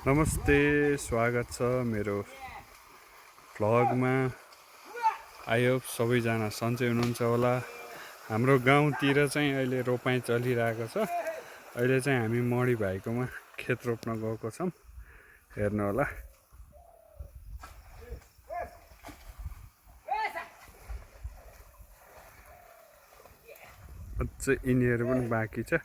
नमस्ते, स्वागत छ मेरो भ्लगमा। आई होप सबैजना सन्चै हुनुहुन्छ होला। हाम्रो गाउँतिर चाहिँ अहिले रोपाइँ चलिरहेको छ। अहिले चाहिँ हामी मणि भाइकोमा खेत रोप्न गएको छौँ, हेर्नु होला। अझै यिनीहरू पनि बाँकी छ।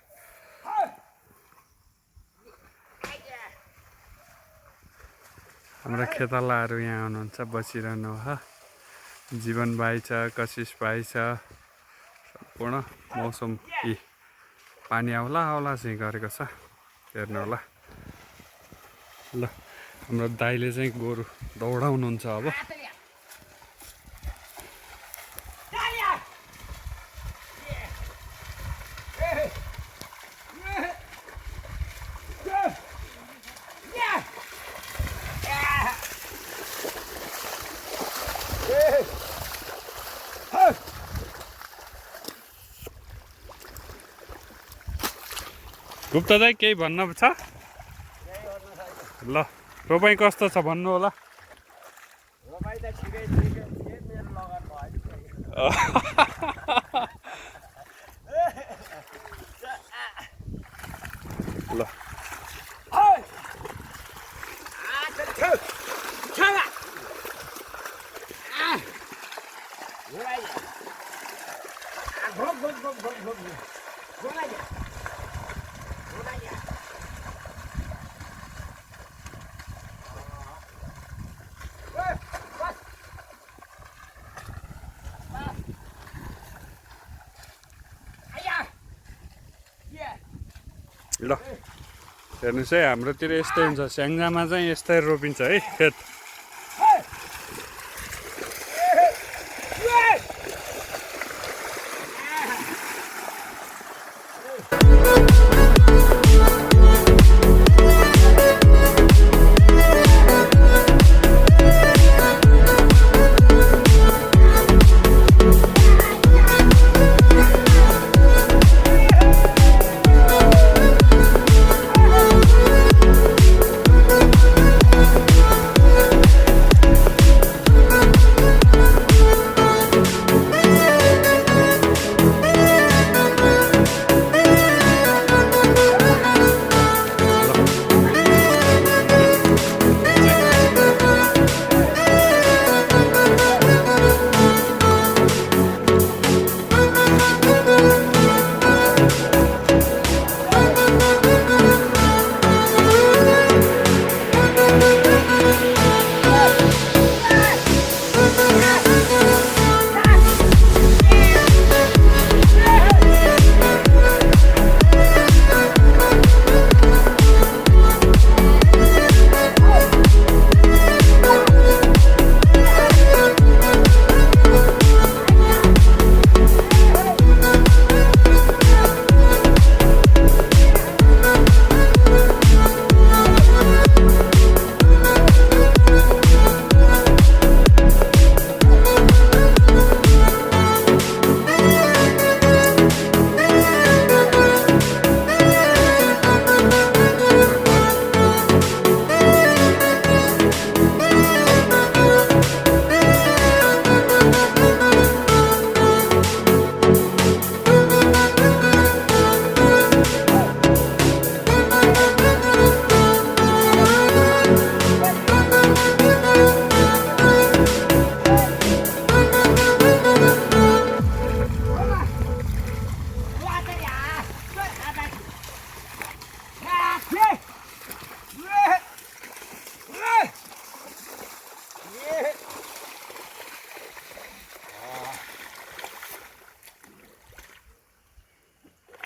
हाम्रा खेतालाहरू यहाँ हुनुहुन्छ, बसिरहनु होला। जीवन भाइ छ, कशिश भाइ छ। सम्पूर्ण मौसम पानी आउला आउला चाहिँ गरेको छ, हेर्नु होला। ल, हाम्रो दाइले चाहिँ गोरु दौडाउनुहुन्छ अब। गुप्ता दाइ केही भन्न छ? ल, रोपाइँ कस्तो छ भन्नु होला। रोपाइँ त ठिकै ठिकै मेरो लगन भयो। ल ल हेर्नुहोस् है, हाम्रोतिर यस्तै हुन्छ। स्याङ्जामा चाहिँ यस्तै रोपिन्छ है खेत।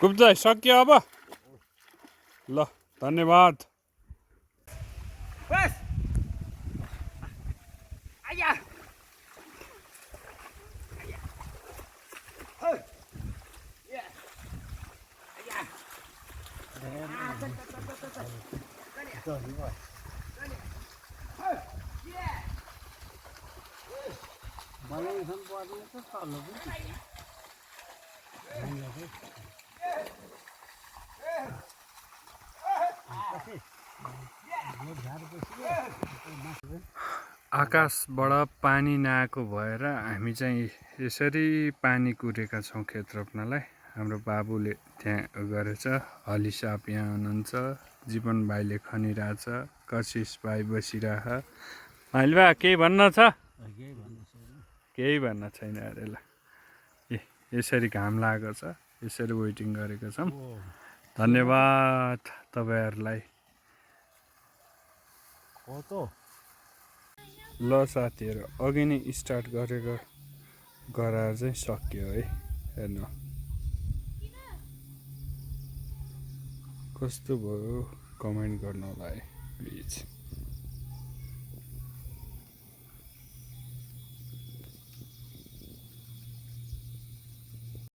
गुप्ता सक्यो अब। ल, धन्यवाद। आकाशबाट पानी नआएको भएर हामी चाहिँ यसरी पानी कुरेका छौँ खेत रोप्नलाई। हाम्रो बाबुले त्यहाँ गरेछ, हलिसाप यहाँ हुनुहुन्छ, जीवन भाइले खनिरहेछ, कशिश भाइ बसिरह। माइलबा केही भन्न छ? केही भन्न छैन अरे ल। यसरी घाम लागेको छ, यसरी वेटिङ गरेको छौँ। धन्यवाद तपाईँहरूलाई। ल साथीहरू, अघि नै स्टार्ट गरेको गराएर चाहिँ सक्यो है। हेर्नु कस्तो भयो, कमेन्ट गर्नु होला है प्लिज।